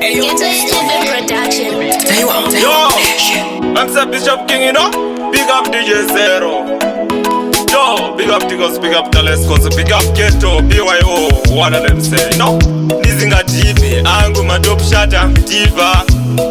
It's a production. Yo, I'm Sir Bishop King, you know. Big up DJ Zero. Yo, big up Tigos, big up Telescos, big up Keto, BYO, one of them say, you know. Nizinga TV, Angu Madop Shata, Diva,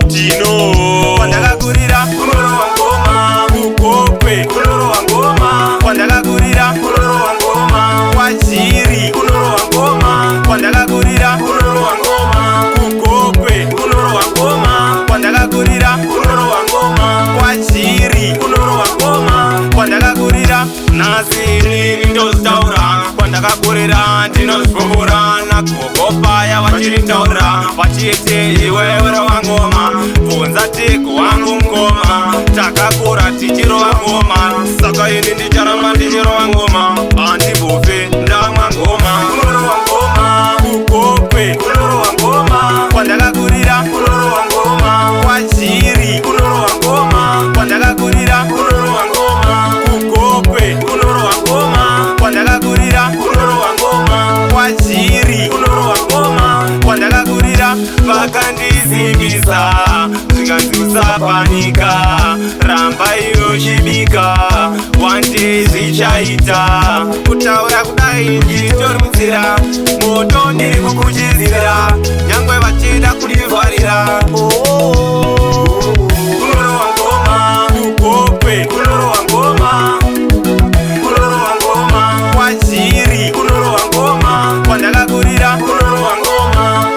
Tino. Wandaga Gurira, Kuloro Wangoma, Ukokwe, Kuloro Wangoma, Wandaga Gurira, Kuloro Wangoma, Wajiri, Kuloro Wangoma, Wandaga Gurira, Kuloro Wangoma, Ukokwe, Kuloro Wangoma, Wandaga Gurira, Kuloro Wangoma, Wajiri, Kuloro Wangoma, Wandaga Gurira, Naziri, Windows Daura, Wandaga Gurira, Dinos Bobura, Nakopa, Wajiri Daura, Wachite, Iwewe Wangoma, Funza Tiku Wangu Mkoma, Takakura Tijiro Wangoma, Saka Yindi Jarama Tijiro Wangoma, Anti Bufe, Ndama Ngoma, Kuloro Wangoma, Ukokwe, Kuloro Wangoma, Wandaga Gurira, Kuloro Wangoma, Wajiri, Kuloro Wangoma, Wandaga Gurira, Kuloro Wangoma, Ukokwe, Kuloro Wangoma, Wandaga Gurira, Kuloro Wangoma, Wajiri, Kuloro Wangoma, Wandaga Gurira, Vakandizigiza, Ziganzuza panika, Ramba yoshibika, Wante zichaita, Kutaura kudai njitori mzira, Moto niri kukujizira, Nyangwe vachida kulivarira. Kuloro Wangoma, Ukokwe, Kuloro Wangoma, Kuloro Wangoma, Wajiri, Kuloro Wangoma, Wandaga Gurira, Kuloro Wangoma,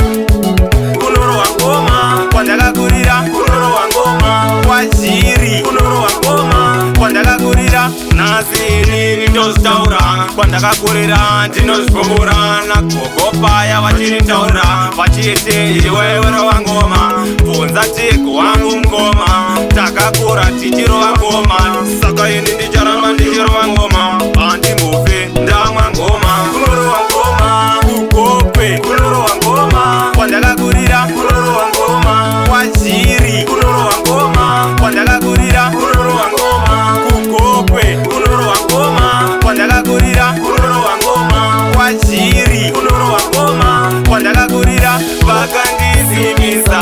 Kuloro Wangoma, Wandaga Gurira, Kuloro Wangoma, Wajiri, Kuloro Wangoma, Wandaga Gurira, Naziri, Windows Daura, Wandaga Gurira, Dinos Bobura, Nakopa, Wajiri Daura, Wachite, Iwewe Wangoma, Funza Tiku Wangu Mkoma, Takakura Tijiro Wangoma, Saka Yindi Jarama Tijiro Wangoma, Anti Mufe, Ndama Ngoma, Kuloro Wangoma, Ukokwe, Kuloro Wangoma, Wandaga Gurira, Kuloro Wangoma, Wajiri, Kuloro Wangoma, Wandaga Gurira, Kuloro Wangoma, Ukokwe, Kuloro Wangoma, Wandaga Gurira, Kuloro Wangoma, Wajiri, Kuloro Wangoma, Wandaga Gurira, Vakandizimiza,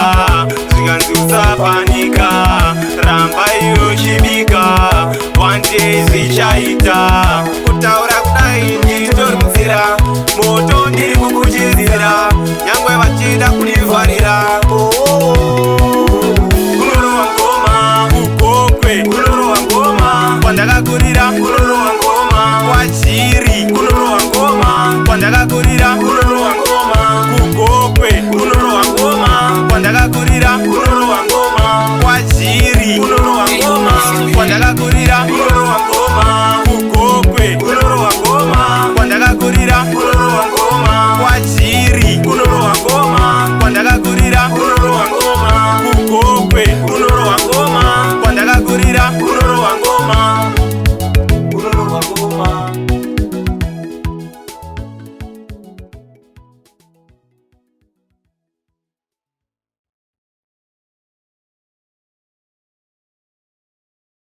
Ziganzuza panika, Ramba yoshibika, Wante zichaita,